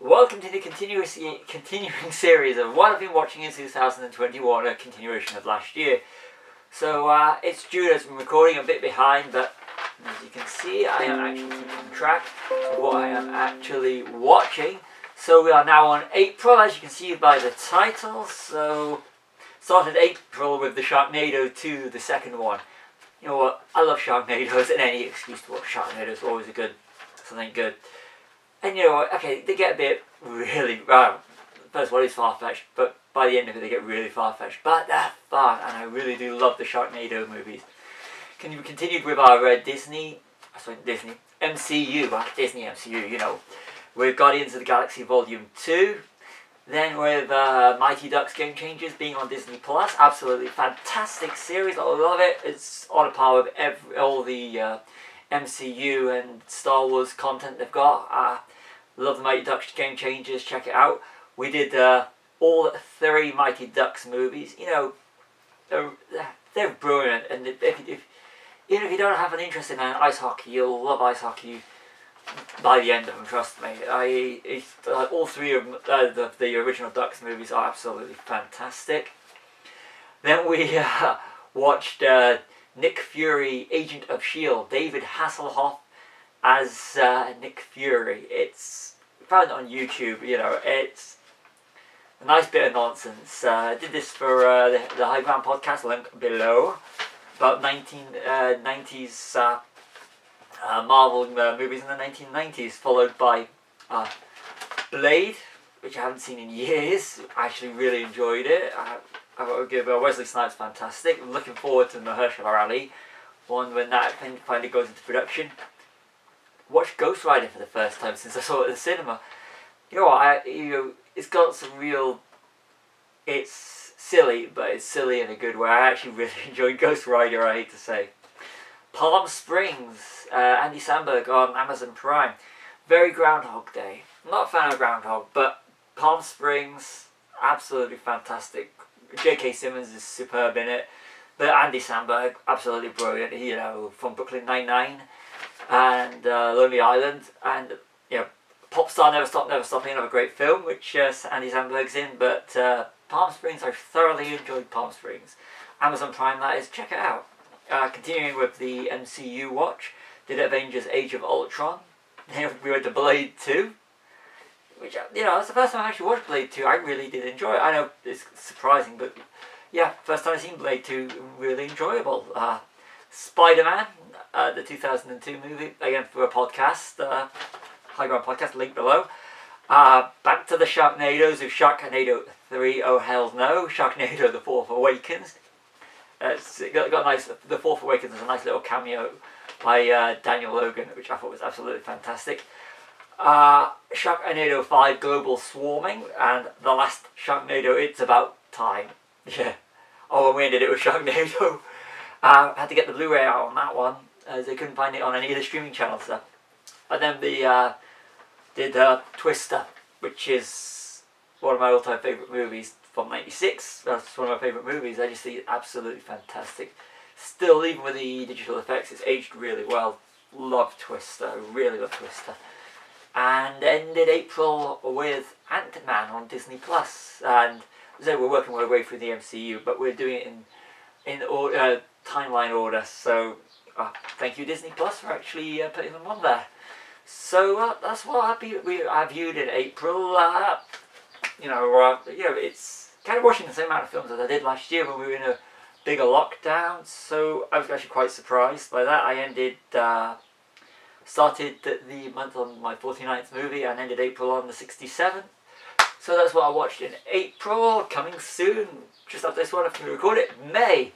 Welcome to the continuing series of what I've been watching in 2021, a continuation of last year. So it's June as I'm recording, a bit behind, but as you can see, I am actually keeping track of what I am actually watching. So we are now on April, as you can see by the title. So started April with the Sharknado 2, the second one. You know what? I love Sharknadoes, and any excuse to watch Sharknadoes is always something good. And you know what, okay, they get a bit really, first one is far-fetched, but by the end of it they get really far-fetched. But they're fun, and I really do love the Sharknado movies. We continued with our Disney MCU, you know, with Guardians of the Galaxy Volume 2. Then with Mighty Ducks Game Changers being on Disney Plus. Absolutely fantastic series, I love it. It's on a par with all the MCU and Star Wars content they've got. Love the Mighty Ducks Game Changers, check it out. We did all 3 Mighty Ducks movies. You know, they're brilliant, and even if you don't have an interest in ice hockey, you'll love ice hockey by the end of them, trust me. All 3 of the original Ducks movies are absolutely fantastic. Then we watched Nick Fury, Agent of S.H.I.E.L.D., David Hasselhoff as Nick Fury. It's found it on YouTube, you know, it's a nice bit of nonsense. I did this for the High Ground podcast, link below, about 1990s Marvel movies in the 1990s, followed by Blade, which I haven't seen in years. I actually really enjoyed it. I would give Wesley Snipes fantastic. I'm looking forward to Mahershala Ali, one when that finally goes into production. Watched Ghost Rider for the first time since I saw it at the cinema. You know what? It's got some real. It's silly, but it's silly in a good way. I actually really enjoyed Ghost Rider. I hate to say. Palm Springs, Andy Samberg on Amazon Prime. Very Groundhog Day. I'm not a fan of Groundhog, but Palm Springs, absolutely fantastic. J.K. Simmons is superb in it. But Andy Samberg, absolutely brilliant. You know, from Brooklyn Nine-Nine and Lonely Island, and you know, Popstar Never Stop Never Stopping, another great film which Andy Samberg's in. But Palm Springs, I thoroughly enjoyed Palm Springs. Amazon Prime, that is, check it out. Continuing with the MCU watch, did Avengers Age of Ultron. We went to Blade 2, which, you know, that's the first time I actually watched Blade 2. I really did enjoy it. I know it's surprising, but yeah, first time I've seen Blade 2, really enjoyable. Spider-Man, the 2002 movie, again for a podcast, High Ground podcast, link below. Back to the Sharknadoes with Sharknado 3, oh hell no, Sharknado The Fourth Awakens. It's got a nice, The Fourth Awakens is a nice little cameo by Daniel Logan, which I thought was absolutely fantastic. Sharknado 5 Global Swarming, and the last Sharknado, It's About Time. Yeah. Oh, and we ended it with Sharknado. Had to get the Blu-ray out on that one, as they couldn't find it on any of the streaming channels. And then did Twister, which is one of my all-time favourite movies from '96. That's one of my favourite movies. I just think it's absolutely fantastic. Still, even with the digital effects, it's aged really well. Love Twister, really love Twister. And ended April with Ant-Man on Disney Plus. And so we're working our way through the MCU, but we're doing it in timeline order. So thank you Disney Plus for actually putting them on there. So that's what I viewed in April. It's kind of watching the same amount of films as I did last year when we were in a bigger lockdown. So I was actually quite surprised by that. I started the month on my 49th movie and ended April on the 67th. So that's what I watched in April. Coming soon, just after this one, I'm going to record it, May.